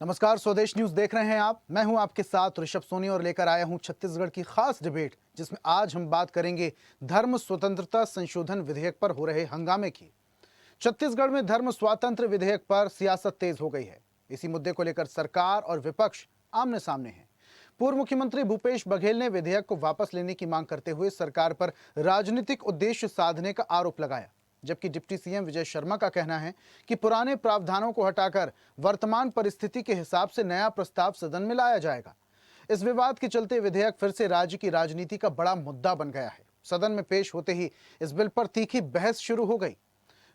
नमस्कार, स्वदेश न्यूज देख रहे हैं आप। मैं हूं आपके साथ ऋषभ सोनी और लेकर आया हूं छत्तीसगढ़ की खास डिबेट, जिसमें आज हम बात करेंगे धर्म स्वतंत्रता संशोधन विधेयक पर हो रहे हंगामे की। छत्तीसगढ़ में धर्म स्वातंत्र विधेयक पर सियासत तेज हो गई है। इसी मुद्दे को लेकर सरकार और विपक्ष आमने सामने हैं। पूर्व मुख्यमंत्री भूपेश बघेल ने विधेयक को वापस लेने की मांग करते हुए सरकार पर राजनीतिक उद्देश्य साधने का आरोप लगाया, जबकि डिप्टी सीएम विजय शर्मा का कहना है कि पुराने प्रावधानों को हटाकर वर्तमान परिस्थिति के हिसाब से नया प्रस्ताव सदन में लाया जाएगा। इस विवाद के चलते विधेयक फिर से राज्य की राजनीति का बड़ा मुद्दा बन गया है। सदन में पेश होते ही इस बिल पर तीखी बहस शुरू हो गई।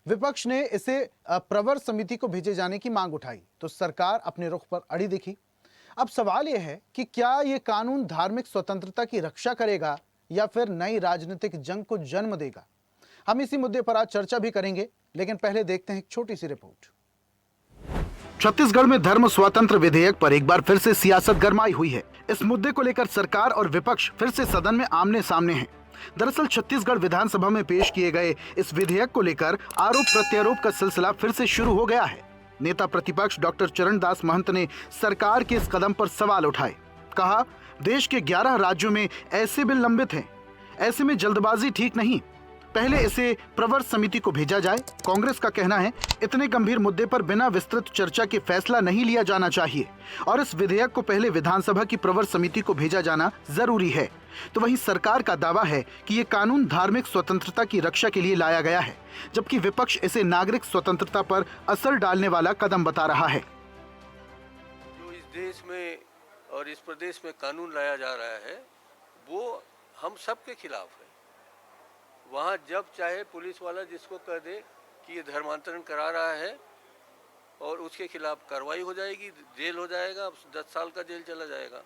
विपक्ष ने इसे प्रवर समिति को भेजे जाने की मांग उठाई, तो सरकार अपने रुख पर अड़ी दिखी। अब सवाल यह है कि क्या ये कानून धार्मिक स्वतंत्रता की रक्षा करेगा या फिर नई राजनीतिक जंग को जन्म देगा। हम इसी मुद्दे पर आज चर्चा भी करेंगे, लेकिन पहले देखते हैं एक छोटी सी रिपोर्ट। छत्तीसगढ़ में धर्म स्वतंत्र विधेयक पर एक बार फिर से सियासत गरमाई हुई है। इस मुद्दे को लेकर सरकार और विपक्ष फिर से सदन में आमने सामने हैं। दरअसल छत्तीसगढ़ विधानसभा में पेश किए गए इस विधेयक को लेकर आरोप प्रत्यारोप का सिलसिला फिर से शुरू हो गया है। नेता प्रतिपक्ष डॉक्टर चरणदास महंत ने सरकार के इस कदम पर सवाल उठाए। कहा, देश के 11 राज्यों में ऐसे बिल लंबित हैं, ऐसे में जल्दबाजी ठीक नहीं, पहले इसे प्रवर समिति को भेजा जाए। कांग्रेस का कहना है, इतने गंभीर मुद्दे पर बिना विस्तृत चर्चा के फैसला नहीं लिया जाना चाहिए और इस विधेयक को पहले विधानसभा की प्रवर समिति को भेजा जाना जरूरी है। तो वहीं सरकार का दावा है कि ये कानून धार्मिक स्वतंत्रता की रक्षा के लिए लाया गया है, जबकि विपक्ष इसे नागरिक स्वतंत्रता पर असर डालने वाला कदम बता रहा है। जो इस देश में और इस प्रदेश में कानून लाया जा रहा है, वो हम सबके खिलाफ है। वहाँ जब चाहे पुलिस वाला जिसको कह दे कि ये धर्मांतरण करा रहा है और उसके खिलाफ कार्रवाई हो जाएगी, जेल हो जाएगा, 10 साल का जेल चला जाएगा।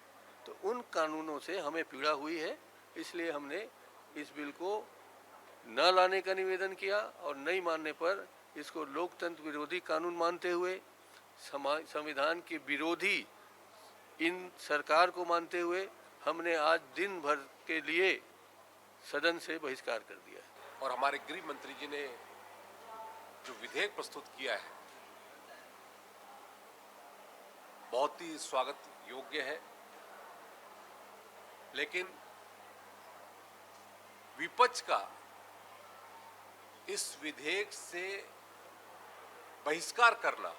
तो उन कानूनों से हमें पीड़ा हुई है, इसलिए हमने इस बिल को न लाने का निवेदन किया और नहीं मानने पर इसको लोकतंत्र विरोधी कानून मानते हुए, संविधान के विरोधी इन सरकार को मानते हुए हमने आज दिन भर के लिए सदन से बहिष्कार कर दिया है। और हमारे गृह मंत्री जी ने जो विधेयक प्रस्तुत किया है, बहुत ही स्वागत योग्य है, लेकिन विपक्ष का इस विधेयक से बहिष्कार करना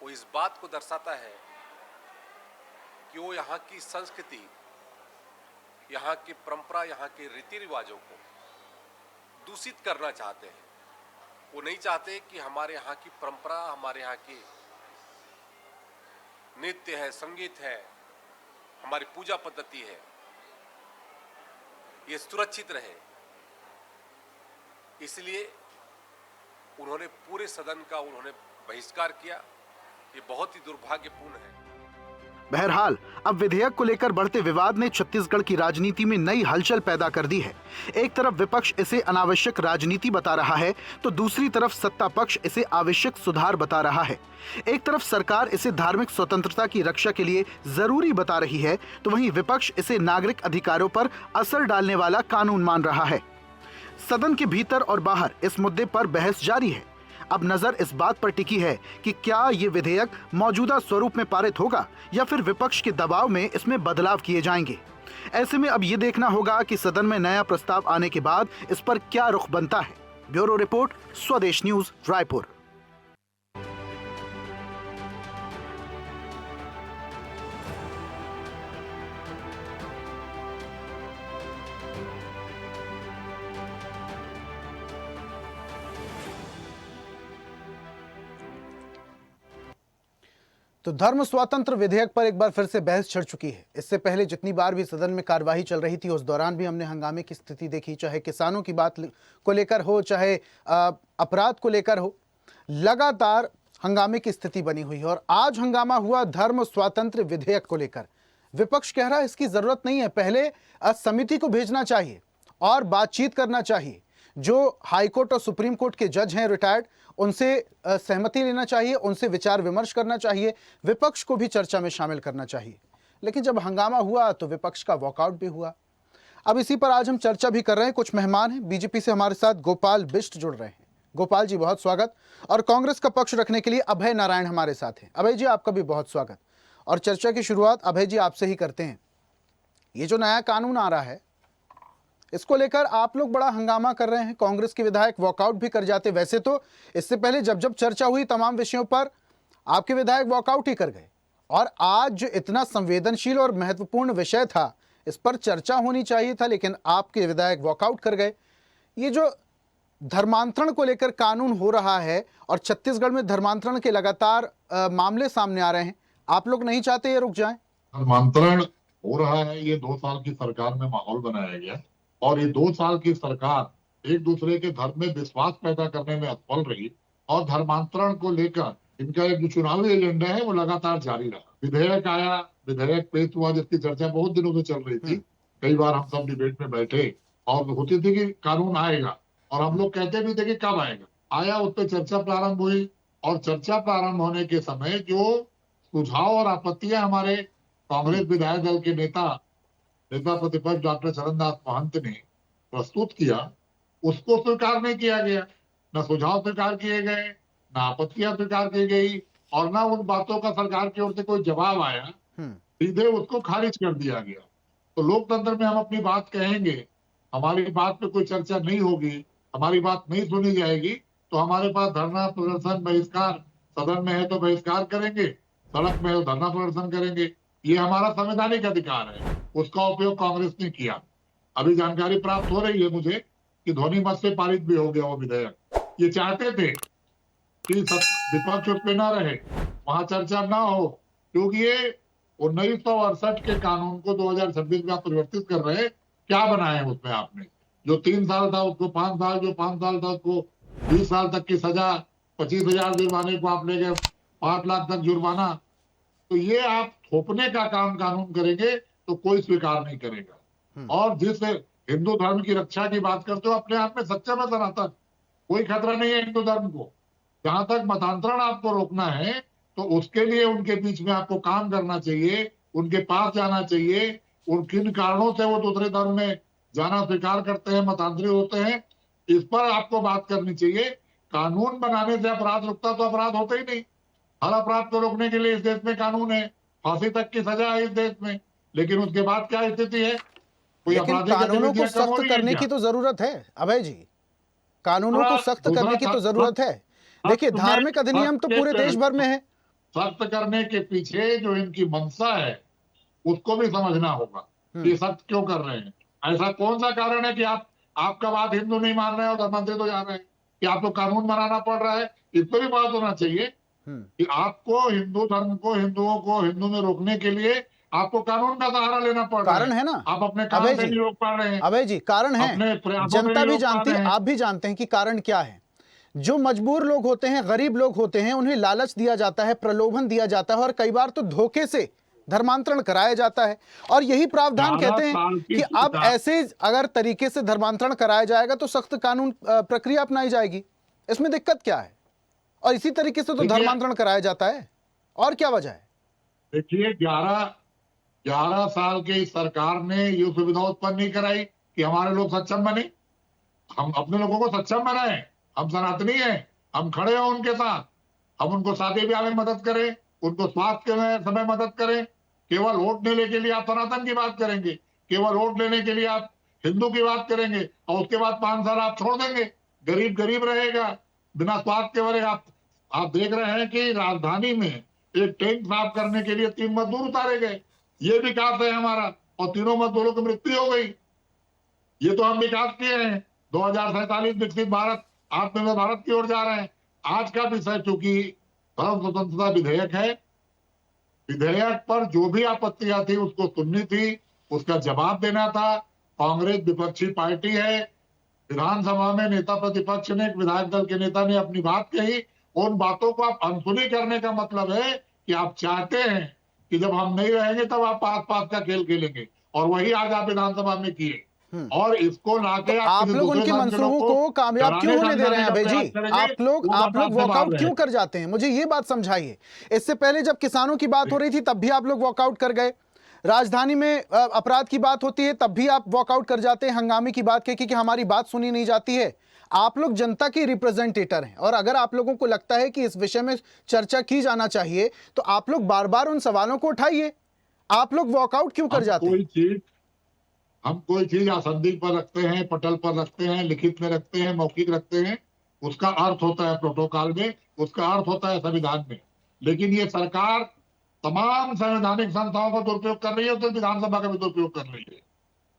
वो इस बात को दर्शाता है कि वो यहाँ की संस्कृति, यहाँ की परंपरा, यहाँ के रीति रिवाजों को दूषित करना चाहते हैं। वो नहीं चाहते कि हमारे यहाँ की परंपरा, हमारे यहाँ की नृत्य है, संगीत है, हमारी पूजा पद्धति है, ये सुरक्षित रहे। इसलिए उन्होंने पूरे सदन का बहिष्कार किया। ये बहुत ही दुर्भाग्यपूर्ण है। बहरहाल अब विधेयक को लेकर बढ़ते विवाद ने छत्तीसगढ़ की राजनीति में नई हलचल पैदा कर दी है। एक तरफ विपक्ष इसे अनावश्यक राजनीति बता रहा है, तो दूसरी तरफ सत्ता पक्ष इसे आवश्यक सुधार बता रहा है। एक तरफ सरकार इसे धार्मिक स्वतंत्रता की रक्षा के लिए जरूरी बता रही है, तो वहीं विपक्ष इसे नागरिक अधिकारों पर असर डालने वाला कानून मान रहा है। सदन के भीतर और बाहर इस मुद्दे पर बहस जारी है। अब नजर इस बात पर टिकी है कि क्या ये विधेयक मौजूदा स्वरूप में पारित होगा या फिर विपक्ष के दबाव में इसमें बदलाव किए जाएंगे। ऐसे में अब ये देखना होगा कि सदन में नया प्रस्ताव आने के बाद इस पर क्या रुख बनता है। ब्यूरो रिपोर्ट, स्वदेश न्यूज, रायपुर। तो धर्म स्वातंत्र विधेयक पर एक बार फिर से बहस छिड़ चुकी है। इससे पहले जितनी बार भी सदन में कार्यवाही चल रही थी, उस दौरान भी हमने हंगामे की स्थिति देखी, चाहे किसानों की बात को लेकर हो, चाहे अपराध को लेकर हो। लगातार हंगामे की स्थिति बनी हुई है और आज हंगामा हुआ धर्म स्वातंत्र विधेयक को लेकर। विपक्ष कह रहा है इसकी जरूरत नहीं है, पहले समिति को भेजना चाहिए और बातचीत करना चाहिए। जो हाईकोर्ट और सुप्रीम कोर्ट के जज हैं रिटायर्ड, उनसे सहमति लेना चाहिए, उनसे विचार विमर्श करना चाहिए, विपक्ष को भी चर्चा में शामिल करना चाहिए। लेकिन जब हंगामा हुआ तो विपक्ष का वॉकआउट भी हुआ। अब इसी पर आज हम चर्चा भी कर रहे हैं। कुछ मेहमान हैं, बीजेपी से हमारे साथ गोपाल बिष्ट जुड़ रहे हैं। गोपाल जी बहुत स्वागत। और कांग्रेस का पक्ष रखने के लिए अभय नारायण हमारे साथ हैं। अभय जी आपका भी बहुत स्वागत। और चर्चा की शुरुआत अभय जी आपसे ही करते हैं। ये जो नया कानून आ रहा है इसको लेकर आप लोग बड़ा हंगामा कर रहे हैं, कांग्रेस के विधायक वॉकआउट भी कर जाते। वैसे तो इससे पहले जब जब चर्चा हुई तमाम विषयों पर आपके विधायक वॉकआउट ही कर गए, और आज जो इतना संवेदनशील और महत्वपूर्ण विषय था इस पर चर्चा होनी चाहिए था, लेकिन आपके विधायक वॉकआउट कर गए। ये जो धर्मांतरण को लेकर कानून हो रहा है और छत्तीसगढ़ में धर्मांतरण के लगातार मामले सामने आ रहे हैं, आप लोग नहीं चाहते ये रुक जाएं? धर्मांतरण हो रहा है, ये 2 साल की सरकार में माहौल बनाया गया और ये 2 साल की सरकार एक दूसरे के धर्म में विश्वास पैदा करने में असफल रही और धर्मांतरण को लेकर इनका एक जो चुनावी एजेंडा है वो लगातार जारी रहा। विधेयक आया, विधेयक पेश हुआ जिसकी चर्चा बहुत दिनों से चल रही थी। कई बार हम सब डिबेट में बैठे और होती थी कि कानून आएगा और हम लोग कहते भी थे कि कब आएगा। आया, उस पर चर्चा प्रारंभ हुई और चर्चा प्रारंभ होने के समय जो सुझाव और आपत्तियां हमारे कांग्रेस विधायक दल के नेता प्रतिपक्ष डॉक्टर चरणदास महंत ने प्रस्तुत किया, उसको स्वीकार नहीं किया गया। न सुझाव स्वीकार किए गए, न आपत्तियां स्वीकार की गई और न उन बातों का सरकार की ओर से कोई जवाब आया, सीधे उसको खारिज कर दिया गया। तो लोकतंत्र में हम अपनी बात कहेंगे, हमारी बात पे कोई चर्चा नहीं होगी, हमारी बात नहीं सुनी जाएगी, तो हमारे पास धरना प्रदर्शन बहिष्कार, सदन में है तो बहिष्कार करेंगे, सड़क में है तो धरना प्रदर्शन करेंगे। ये हमारा संवैधानिक अधिकार है, उसका उपयोग कांग्रेस ने किया। अभी जानकारी प्राप्त हो रही है मुझे कि ध्वनि मत से पारित भी हो गया वो विधेयक। ये चाहते थे कि विपक्ष उस पे न रहे, वहां चर्चा ना हो, क्योंकि ये 1968 के कानून को 2026 में आप परिवर्तित कर रहे हैं। क्या बनाए हैं उसमें आपने? जो 3 साल था उसको 5 साल, जो 5 साल था उसको 20 साल तक की सजा, 25,000 जुर्माने को आप ले गए 5 लाख तक जुर्माना। तो ये आप थोपने का काम कानून करेंगे तो कोई स्वीकार नहीं करेगा। और जिस हिंदू धर्म की रक्षा की बात करते हो, अपने आप में सच्चा में सनातन, कोई खतरा नहीं है हिंदू धर्म को। जहां तक मतांतरण आपको रोकना है तो उसके लिए उनके बीच में आपको काम करना चाहिए, उनके पास जाना चाहिए। उन किन कारणों से वो दूसरे धर्म में जाना स्वीकार करते हैं, मतांतरित होते हैं, इस पर आपको बात करनी चाहिए। कानून बनाने से अपराध रुकता तो अपराध होते ही नहीं। हर अपराध को रोकने के लिए इस देश में कानून है, फांसी तक की सजा है इस देश में, लेकिन उसके बाद क्या स्थिति है? कोई लेकिन कानूनों को सख्त करने की तो जरूरत है अभय जी, कानूनों को सख्त करने की तो जरूरत है। देखिए, धार्मिक अधिनियम तो पूरे देश भर में है। सख्त करने के पीछे जो इनकी मंशा है उसको भी समझना होगा कि सख्त क्यों कर रहे हैं। ऐसा कौन सा कारण है कि आपका बात हिंदू नहीं मान रहे हैं और धर्मांतरित हो जा रहे हैं कि आपको कानून बनाना पड़ रहा है? इस पर भी बात होना चाहिए कि आपको हिंदू धर्म को, हिंदुओं को हिंदू में रोकने के लिए आपको कानून का सहारा लेना पड़ रहा है। कारण है ना, आप अपने काम से नहीं रोक पा रहे हैं। अभय जी कारण है, जनता भी जानती है, आप भी जानते हैं कि कारण क्या है। जो मजबूर लोग होते हैं, गरीब लोग होते हैं, उन्हें लालच दिया जाता है, प्रलोभन दिया जाता है और कई बार तो धोखे से धर्मांतरण कराया जाता है। और यही प्रावधान कहते हैं कि अब ऐसे अगर तरीके से धर्मांतरण कराया जाएगा तो सख्त कानून प्रक्रिया अपनाई जाएगी। इसमें दिक्कत क्या है? और इसी तरीके से तो धर्मांतरण कराया जाता है, और क्या वजह है? देखिए, 11 साल की सरकार ने ये सुविधा उत्पन्न नहीं कराई कि हमारे लोग सक्षम बने। हम अपने लोगों को सक्षम बनाए, हम सनातनी हैं, हम खड़े हो उनके साथ, हम उनको शादी ब्याह में मदद करें, उनको स्वास्थ्य के समय मदद करें। केवल वोट लेने के लिए आप सनातन की बात करेंगे, केवल वोट लेने के लिए आप हिंदू की बात करेंगे और उसके बाद 5 साल आप छोड़ देंगे। गरीब गरीब रहेगा, बिना स्वास्थ्य के वजह। आप देख रहे हैं कि राजधानी में एक टैंक साफ करने के लिए 3 मजदूर उतारे गए। ये विकास है हमारा, और 3 मजदूरों की मृत्यु हो गई। ये तो हम विकास किए हैं। 2047 विकसित भारत, आत्मनिर्भर भारत की ओर जा रहे हैं। आज का विषय चूंकि धर्म स्वतंत्रता विधेयक है, विधेयक पर जो भी आपत्तियां थी उसको सुननी थी, उसका जवाब देना था। कांग्रेस विपक्षी पार्टी है, विधानसभा में नेता प्रतिपक्ष ने, विधायक दल के नेता ने अपनी बात कही। उन बातों को आप अनसुनी करने का मतलब है कि आप चाहते हैं कि जब हम नहीं रहेंगे तब आप पास पास का खेल खेलेंगे, और वही आज आप विधानसभा में किए। और इसको लाके आप लोग उनके मंसूबों को कामयाब क्यों होने दे रहे हैं अभय जी? आप लोग वॉकआउट क्यों कर जाते हैं? मुझे ये बात समझाइए। इससे पहले जब किसानों की बात हो रही थी तब भी आप लोग वॉकआउट कर गए, राजधानी में अपराध की बात होती है तब भी आप वॉकआउट कर जाते हैं, हंगामे की बात कह कि हमारी बात सुनी नहीं जाती है। आप लोग जनता के रिप्रेजेंटेटर हैं और अगर आप लोगों को लगता है कि इस विषय में चर्चा की जाना चाहिए तो आप लोग बार बार उन सवालों को उठाइए। आप लोग वॉकआउट क्यों कर जाते हैं? हम कोई चीज आसंदी पर रखते हैं, पटल पर रखते हैं, लिखित में रखते हैं, मौखिक रखते हैं, उसका अर्थ होता है प्रोटोकॉल में, उसका अर्थ होता है संविधान में। लेकिन ये सरकार तमाम संवैधानिक संस्थाओं का दुरुपयोग कर रही है, तो विधानसभा का भी दुरुपयोग कर रही है।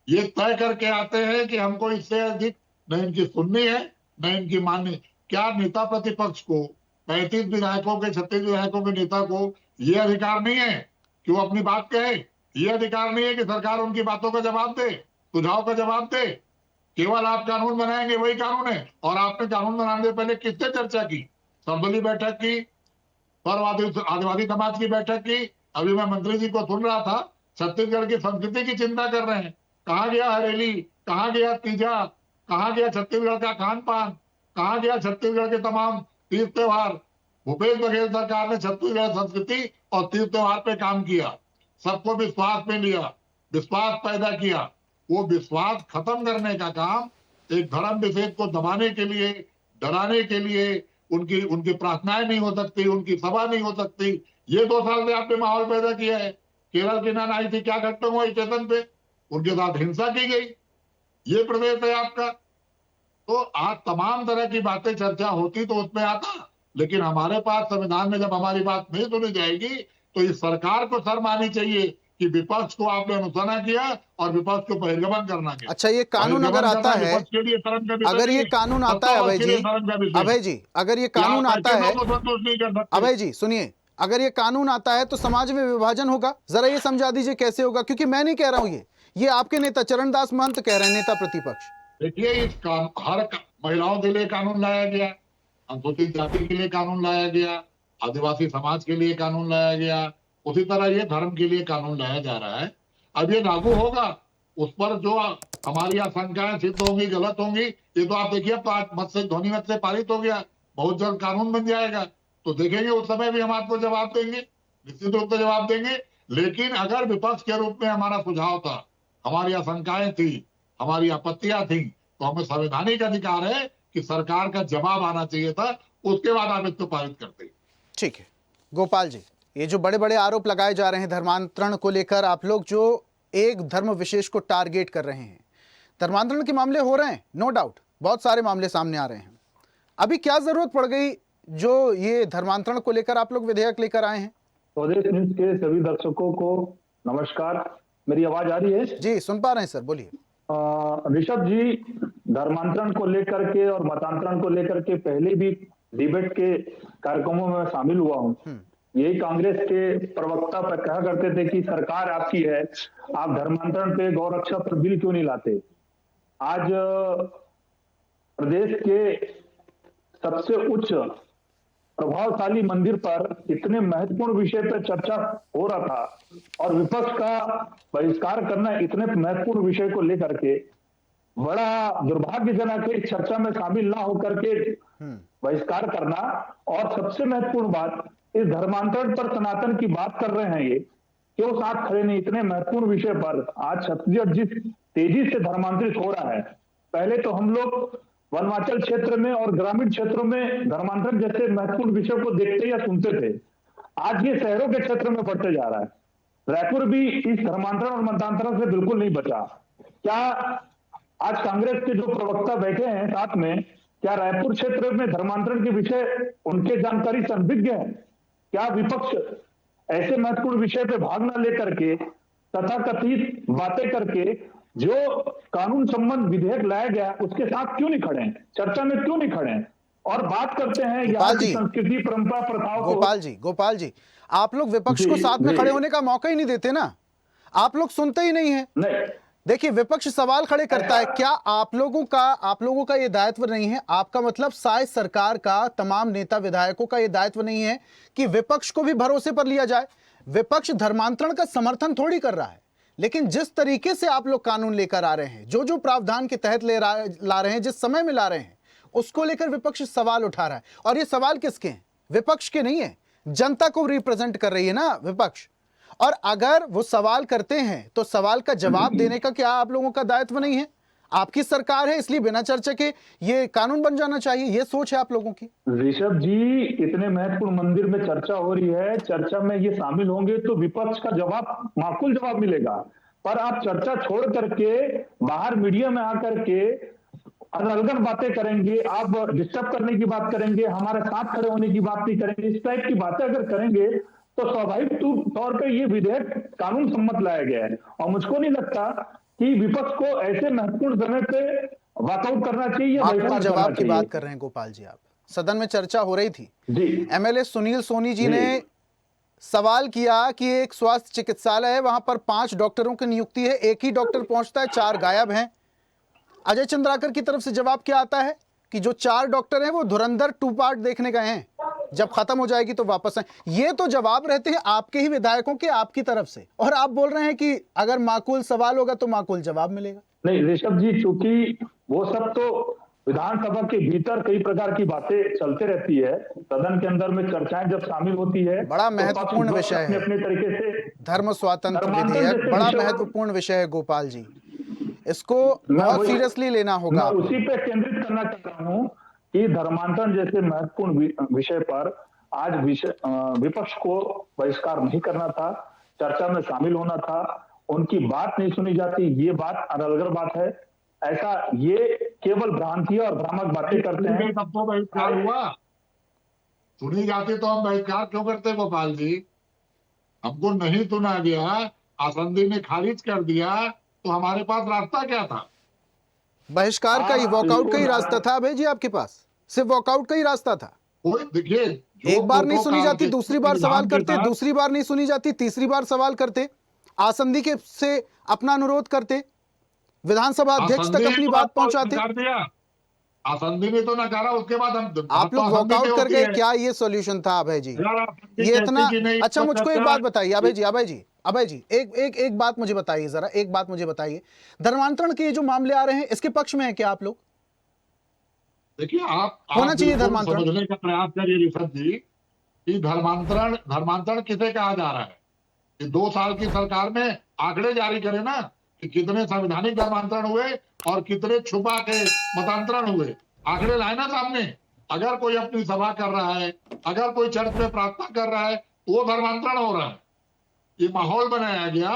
ये तय करके आते हैं कि हमको इससे अधिक न इनकी सुननी है न इनकी माननी। क्या नेता प्रतिपक्ष को 35 विधायकों के 36 विधायकों के नेता को ये अधिकार नहीं है कि वो अपनी बात कहे? ये अधिकार नहीं है कि सरकार उनकी बातों का जवाब दे, सुझाव का जवाब दे? केवल आप कानून बनाएंगे वही कानून है। और आपने कानून बनाने से पहले किससे चर्चा की? सर्वदलीय बैठक की, सर्व आदिवासी समाज की बैठक की। अभी मैं मंत्री जी को सुन रहा था, छत्तीसगढ़ की संस्कृति की चिंता कर रहे हैं। कहाँ गया हरेली, कहाँ गया तीजा, कहाँ गया छत्तीसगढ़ का खान पान, कहाँ गया छत्तीसगढ़ के तमाम तीर्थ त्योहार? भूपेश बघेल सरकार ने छत्तीसगढ़ संस्कृति और तीर्थ त्योहार पे काम किया, सबको विश्वास में लिया, विश्वास पैदा किया। वो विश्वास खत्म करने का काम एक धर्म विशेष को दबाने के लिए, डराने के लिए, उनकी प्रार्थनाएं नहीं हो सकती, उनकी सभा नहीं हो सकती। ये 2 साल से आपने माहौल पैदा किया है। केरल की नान आई थी, क्या घटना हुआ स्टेशन पे? उनके साथ हिंसा की गई। ये प्रदेश है आपका। तो आज तमाम तरह की बातें चर्चा होती तो उसमें आता, लेकिन हमारे पास संविधान में जब हमारी बात नहीं सुनी जाएगी तो इस सरकार को शर्म आनी चाहिए कि विपक्ष को आपने अनुसरणा किया और विपक्ष को बहिर्गमन करना किया। अच्छा, ये कानून अगर आता है, अगर ये कानून आता है अभय जी, अगर ये कानून आता है, अभय जी सुनिए, अगर ये कानून आता है तो समाज में विभाजन होगा। जरा ये समझा दीजिए कैसे होगा, क्योंकि मैं नहीं कह रहा हूं, ये आपके नेता चरणदास महंत कह रहे हैं, नेता प्रतिपक्ष। देखिए, हर महिलाओं के लिए कानून लाया गया, अनुसूचित जाति के लिए कानून लाया गया, आदिवासी समाज के लिए कानून लाया गया, उसी तरह ये धर्म के लिए कानून लाया जा रहा है। अब ये लागू होगा, उस पर जो हमारी आशंकाएं सिद्ध होंगी, गलत होंगी, ये तो आप देखिए मत से ध्वनिमत से पारित हो गया, बहुत जल्द कानून बन जाएगा। तो देखेंगे उस समय भी हम आपको जवाब देंगे, निश्चित रूप से जवाब देंगे। लेकिन अगर विपक्ष के रूप में हमारा सुझाव था, हमारी आशंकाएं थी, हमारी आपत्तियां थी, तो हमें संवैधानिक अधिकार है कि सरकार का जवाब आना चाहिए था, उसके बाद आप इसको पारित करते। ठीक है गोपाल जी, ये जो बड़े बड़े आरोप लगाए जा रहे हैं धर्मांतरण को लेकर, आप लोग जो एक धर्म विशेष को टारगेट कर रहे हैं, धर्मांतरण के मामले हो रहे हैं, नो डाउट बहुत सारे मामले सामने आ रहे हैं। अभी क्या जरूरत पड़ गई जो ये धर्मांतरण को लेकर आप लोग विधेयक लेकर आए हैं? स्वदेश न्यूज के सभी दर्शकों को नमस्कार। मेरी आवाज आ रही है? जी सुन पा रहे हैं सर, बोलिए। ऋषभ जी, धर्मांतरण को लेकर के और मतांतरण को लेकर के पहले भी डिबेट के कार्यक्रमों में शामिल हुआ हूं। यही कांग्रेस के प्रवक्ता पर कहा करते थे कि सरकार आपकी है, आप धर्मांतरण पे, गौरक्षा पर बिल क्यों नहीं लाते। आज प्रदेश के सबसे उच्च प्रभावशाली मंदिर पर इतने महत्वपूर्ण विषय पर चर्चा हो रहा था और विपक्ष का बहिष्कार करना इतने महत्वपूर्ण विषय को लेकर के, बड़ा दुर्भाग्यजनक है चर्चा में शामिल ना होकर के बहिष्कार करना। और सबसे महत्वपूर्ण बात, इस धर्मांतरण पर सनातन की बात कर रहे हैं, ये क्यों साथ खड़े नहीं इतने महत्वपूर्ण विषय पर। आज छत्तीसगढ़ जिस तेजी से धर्मांतरित हो रहा है, पहले तो हम लोग वनांचल क्षेत्र में और ग्रामीण क्षेत्रों में धर्मांतरण जैसे महत्वपूर्ण विषय को देखते या सुनते थे, आज ये शहरों के क्षेत्र में बढ़ते जा रहा है। रायपुर भी इस धर्मांतरण और मतांतरण से बिल्कुल नहीं बचा। क्या आज कांग्रेस के जो प्रवक्ता बैठे हैं साथ में, क्या रायपुर क्षेत्र में धर्मांतरण के विषय उनके जानकारी से अनभिज्ञ है? क्या विपक्ष ऐसे महत्वपूर्ण विषय पे भाग न लेकर के, तथाकथित बातें करके, जो कानून संबंध विधेयक लाया गया उसके साथ क्यों नहीं खड़े हैं, चर्चा में क्यों नहीं खड़े हैं और बात करते हैं यहाँ की संस्कृति, परंपरा, प्रथाओं को। गोपाल जी, आप लोग विपक्ष को साथ में खड़े होने का मौका ही नहीं देते ना, आप लोग सुनते ही नहीं है। नहीं, देखिए विपक्ष सवाल खड़े करता है, क्या आप लोगों का ये दायित्व नहीं है? आपका मतलब शायद सरकार का, तमाम नेता विधायकों का ये दायित्व नहीं है कि विपक्ष को भी भरोसे पर लिया जाए? विपक्ष धर्मांतरण का समर्थन थोड़ी कर रहा है, लेकिन जिस तरीके से आप लोग कानून लेकर आ रहे हैं, जो प्रावधान के तहत ला रहे हैं, जिस समय में ला रहे हैं, उसको लेकर विपक्ष सवाल उठा रहा है। और ये सवाल किसके हैं? विपक्ष के नहीं है, जनता को रिप्रेजेंट कर रही है ना विपक्ष। और अगर वो सवाल करते हैं तो सवाल का जवाब देने का क्या आप लोगों का दायित्व नहीं है? आपकी सरकार है इसलिए बिना चर्चा के ये कानून बन जाना चाहिए, ये सोच है आप लोगों की? ऋषभ जी, इतने महत्वपूर्ण मंदिर में चर्चा हो रही है, चर्चा में ये शामिल होंगे तो विपक्ष का जवाब, माकूल जवाब मिलेगा। पर आप चर्चा छोड़ करके बाहर मीडिया में आकर के अनर्गल बातें करेंगे, आप डिस्टर्ब करने की बात करेंगे, हमारे साथ खड़े होने की बात नहीं करेंगे, इस टाइप की बातें अगर करेंगे तो स्वाभाविक तौर पर ये विधेयक कानून सम्मत लाया गया है। और मुझको नहीं लगता कि विपक्ष को ऐसे महत्वपूर्ण समय पे वॉकआउट करना चाहिए या माकूल बहिष्कार जवाब करना की बात चाहिए। कर रहे हैं गोपाल जी आप। सदन में चर्चा हो रही थी, जी एमएलए सुनील सोनी जी जी। ने सवाल किया कि एक स्वास्थ्य चिकित्सालय है, वहां पर 5 डॉक्टरों की नियुक्ति है, एक ही डॉक्टर पहुंचता है, 4 गायब हैं। अजय चंद्राकर की तरफ से जवाब क्या आता है कि जो 4 डॉक्टर हैं वो धुरंधर 2 पार्ट देखने गए हैं, जब खत्म हो जाएगी तो वापस आए। ये तो जवाब रहते हैं आपके ही विधायकों के, आपकी तरफ से, और आप बोल रहे हैं कि अगर माकूल सवाल होगा तो माकूल जवाब मिलेगा। नहीं ऋषभ जी, चूंकि वो सब तो विधानसभा के भीतर कई प्रकार की बातें चलते रहती है, सदन के अंदर में चर्चाएं जब शामिल होती है बड़ा तो महत्वपूर्ण पक्ष विषय अपने है अपने तरीके से धर्म स्वातंत्र धर्मांतरण विधेयक, जैसे बड़ा विषय- महत्वपूर्ण विषय है गोपाल जी, इसको मैं बहुत वही- सीरियसली लेना होगा मैं आपको। उसी पे केंद्रित करना चाह रहा हूं कि धर्मांतरण जैसे महत्वपूर्ण विषय पर आज विपक्ष को बहिष्कार नहीं करना था, चर्चा में शामिल होना था, उनकी बात नहीं सुनी जाती, ये बात अनर्गल बात है। ऐसा ये केवल भ्रांति और भ्रामक बातें करते हैं। तब तो बहिष्कार हुआ, सुनी जाती तो हम बहिष्कार क्यों करते गोपाल जी? हमको नहीं सुना गया, आसंदी ने खारिज कर दिया, तो हमारे पास रास्ता क्या था? बहिष्कार का ही, वॉकआउट का ही इसको रास्ता था अभय जी आपके पास, सिर्फ वॉकआउट का ही रास्ता था। कोई देखिए, एक बार नहीं सुनी जाती, दूसरी बार सवाल करते, दूसरी दूसरी बार नहीं सुनी जाती, तीसरी बार सवाल करते, आसंदी के से अपना अनुरोध करते, विधानसभा अध्यक्ष तक अपनी बात पहुंचाते। आसंदी ने तो नकारा, उसके बाद हम आप लोग वॉकआउट कर गए, क्या ये सॉल्यूशन था अभय जी? ये इतना अच्छा, मुझको एक बात बताइए अभय जी, अभय जी एक बात मुझे बताइए जरा, एक बात मुझे बताइए, धर्मांतरण के जो मामले आ रहे हैं इसके पक्ष में है क्या आप लोग? देखिए, आप होना चाहिए बिल्कुल धर्मांतरण। समझने का प्रयास करिए ऋषभ जी कि धर्मांतरण किसे कहा जा रहा है। कि 2 साल की सरकार में आंकड़े जारी करे ना कि कितने संवैधानिक धर्मांतरण हुए और कितने छुपा के मतांतरण हुए, आंकड़े लाए ना सामने। अगर कोई अपनी सभा कर रहा है, अगर कोई चर्च में प्रार्थना कर रहा है, वो धर्मांतरण हो रहा है। ये माहौल बनाया गया,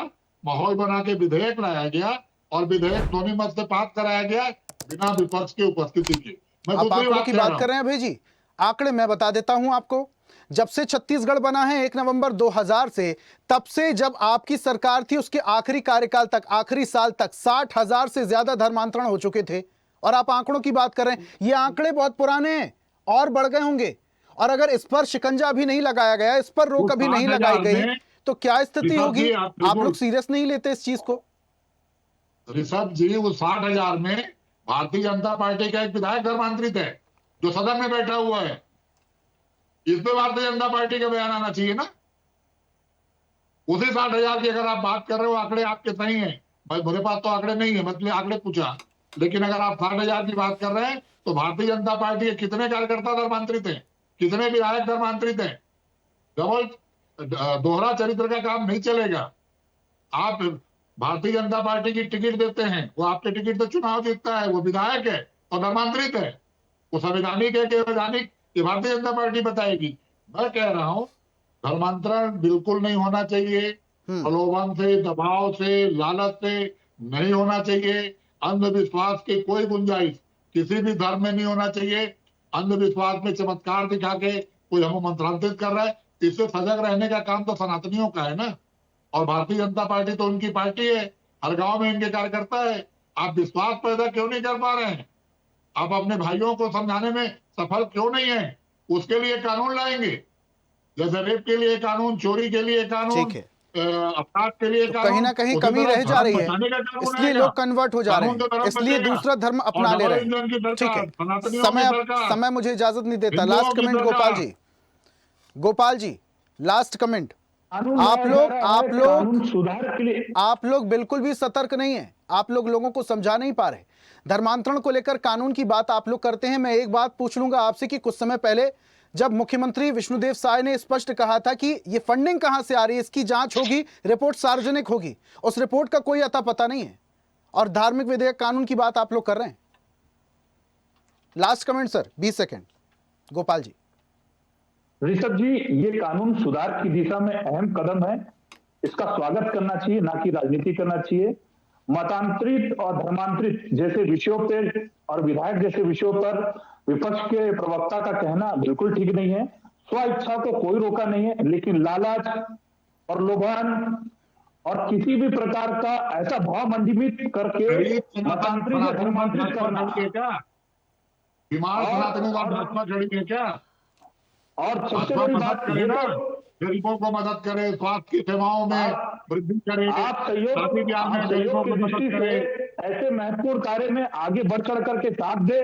माहौल बना के विधेयक लाया गया और विधेयक ध्वनिमत से पास कराया गया बिना विपक्ष की उपस्थिति के। मैं आप दूसरी आंकड़ों की कह बात रहा कर रहे हैं अभय जी, आंकड़े मैं बता देता हूं आपको। जब से छत्तीसगढ़ बना है 1 नवंबर 2000 से, तब से जब आपकी सरकार थी उसके आखिरी कार्यकाल तक, आखिरी साल तक 60,000 से ज्यादा धर्मांतरण हो चुके थे। और आप आंकड़ों की बात कर रहे हैं, ये आंकड़े बहुत पुराने हैं और बढ़ गए होंगे। और अगर इस पर शिकंजा अभी नहीं लगाया गया, इस पर रोक अभी नहीं लगाई गई, तो क्या स्थिति होगी? आप लोग सीरियस नहीं लेते इस चीज को? ऋषभ जी, वो 60,000 में भारतीय जनता पार्टी का एक विधायक धर्मांतरित है जो सदन में बैठा हुआ है। इसमें भारतीय जनता पार्टी का बयान आना चाहिए ना। उसी 60,000 की अगर आप बात कर रहे हो, आंकड़े आपके सही हैं भाई, मेरे पास तो आंकड़े नहीं है, मतलब आंकड़े पूछा, लेकिन अगर आप 60,000 की बात कर रहे हैं तो भारतीय जनता पार्टी के कितने कार्यकर्ता धर्मांतरित हैं, कितने विधायक धर्मांतरित हैं? डबल दोहरा चरित्र का काम नहीं चलेगा। आप भारतीय जनता पार्टी की टिकट देते हैं, वो आपके टिकट से चुनाव जीतता है, वो विधायक है और धर्मांतरित है, वो संवैधानिक है कि अवैधानिक, ये भारतीय जनता पार्टी बताएगी। मैं कह रहा हूं धर्मांतरण बिल्कुल नहीं होना चाहिए, प्रलोभन से, दबाव से, लालच से नहीं होना चाहिए। अंधविश्वास की कोई गुंजाइश किसी भी धर्म में नहीं होना चाहिए। अंधविश्वास में चमत्कार दिखा के कोई हमें मंत्रांतरित कर रहा है, इससे सजग रहने का काम तो सनातनियों का है ना। और भारतीय जनता पार्टी तो उनकी पार्टी है, हर गांव में इनके कार्यकर्ता है। आप विश्वास पैदा क्यों नहीं कर पा रहे हैं? आप अपने भाइयों को समझाने में सफल क्यों नहीं है? उसके लिए कानून लाएंगे, जैसे रेप के लिए कानून, चोरी के लिए कानून, ठीक है, अपराध के लिए तो कानून, कहीं ना कहीं उसी कमी तरह रह जा रही है, धर्म बचाने का कानून इसलिए आएगा। लोग कन्वर्ट हो जा रहे कानून तो हैं, धर्म इसलिए बचेगा। दूसरा धर्म अपना और ले डबल रहे इंजन की हैं। सरकार, ठीक है, सनातनियों की सरकार, समय मुझे इजाजत नहीं देता। हिंदुओं लास्ट की कमेंट सरकार। Gopal ji, Gopal ji last comment. कानून आप लाया लोग जा रहा आप है लोग कानून सुधार के लिए। आप लोग बिल्कुल भी सतर्क नहीं है, आप लोग लोगों को समझा नहीं पा रहे। धर्मांतरण को लेकर कानून की बात आप लोग करते हैं। मैं एक बात पूछ लूंगा आपसे कि कुछ समय पहले जब मुख्यमंत्री विष्णुदेव साय ने स्पष्ट कहा था कि ये फंडिंग कहां से आ रही है, इसकी जांच होगी, रिपोर्ट सार्वजनिक होगी, उस रिपोर्ट का कोई अता पता नहीं है। और धार्मिक विधेयक कानून की बात आप लोग कर रहे हैं। Last comment sir, 20 second. Gopal ji. Rishabh ji, ये कानून सुधार की दिशा में अहम कदम है, इसका स्वागत करना चाहिए, ना कि राजनीति करना चाहिए। मतांतरित और धर्मांतरित जैसे विषयों पर और विधायक जैसे विषयों पर विपक्ष के प्रवक्ता का कहना बिल्कुल ठीक नहीं है। स्व इच्छा को कोई रोका नहीं है, लेकिन लालच और लोभान और किसी भी प्रकार का ऐसा भाव मंडित करके मतांतरित या धर्मांतरित करना बीमार सनातनीवाद भाजपा खड़ी है क्या? और सबसे बड़ी बात ये तो गरीबों को मदद करे, स्वास्थ्य की सेवाओं में वृद्धि करे, आप सहयोग की दृष्टि से ऐसे महत्वपूर्ण कार्य में आगे बढ़ चढ़ करके साथ दे।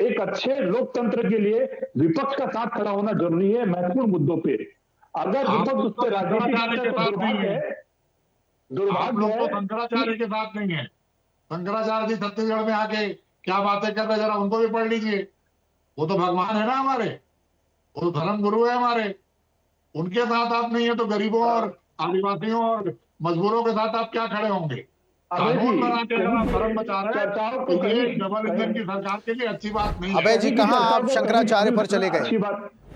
एक अच्छे लोकतंत्र के लिए विपक्ष का साथ खड़ा होना जरूरी है महत्वपूर्ण मुद्दों पे। अगर विपक्ष उस पर राजनीति करते तो दुर्भाग्य है। शंकराचार्य के साथ नहीं है। शंकराचार्य जी छत्तीसगढ़ में आके क्या बातें कर रहे, जरा उनको भी पढ़ लीजिए। वो तो भगवान है ना हमारे, वो तो धर्म गुरु है हमारे। उनके साथ आप नहीं है तो गरीबों और आदिवासियों और मजदूरों के साथ आप क्या खड़े होंगे? कानून बना के धर्म बचा रहे हैं, तो ये डबल इंजन की सरकार के लिए अच्छी बात नहीं है। अबे जी, कहां आप शंकराचार्य पर चले गए?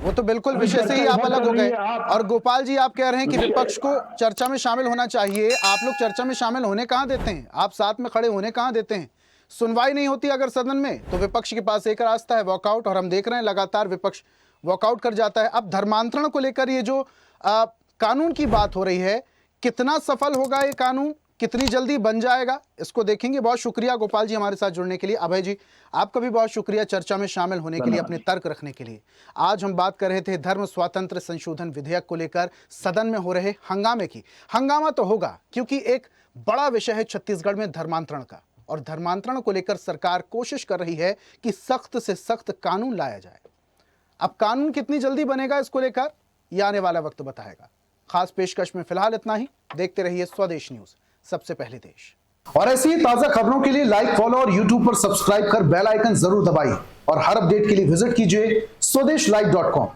वो तो बिल्कुल विषय से ही आप अलग हो गए। और गोपाल जी, आप कह रहे हैं कि विपक्ष को चर्चा में शामिल होना चाहिए। आप लोग चर्चा में शामिल होने कहां देते हैं? आप साथ में खड़े होने कहां देते हैं? सुनवाई नहीं होती अगर सदन में, तो विपक्ष के पास एक रास्ता है, वॉकआउट। और हम देख रहे हैं लगातार विपक्ष वॉकआउट कर जाता है। अब धर्मांतरण को लेकर ये जो कानून की बात हो रही है, कितना सफल होगा ये कानून, कितनी जल्दी बन जाएगा, इसको देखेंगे। बहुत शुक्रिया गोपाल जी हमारे साथ जुड़ने के लिए। अभय जी, आपका भी बहुत शुक्रिया चर्चा में शामिल होने के लिए, अपने तर्क रखने के लिए। आज हम बात कर रहे थे धर्म स्वातंत्र संशोधन विधेयक को लेकर सदन में हो रहे हंगामे की। हंगामा तो होगा क्योंकि एक बड़ा विषय है छत्तीसगढ़ में धर्मांतरण का, और धर्मांतरण को लेकर सरकार कोशिश कर रही है कि सख्त से सख्त कानून लाया जाए। अब कानून कितनी जल्दी बनेगा इसको लेकर, यह आने वाला वक्त बताएगा। खास पेशकश में फिलहाल इतना ही। देखते रहिए स्वदेश न्यूज, सबसे पहले देश। और ऐसी ही ताजा खबरों के लिए लाइक, फॉलो और यूट्यूब पर सब्सक्राइब कर बेल आइकन जरूर दबाइए। और हर अपडेट के लिए विजिट कीजिए स्वदेशलाइव.com।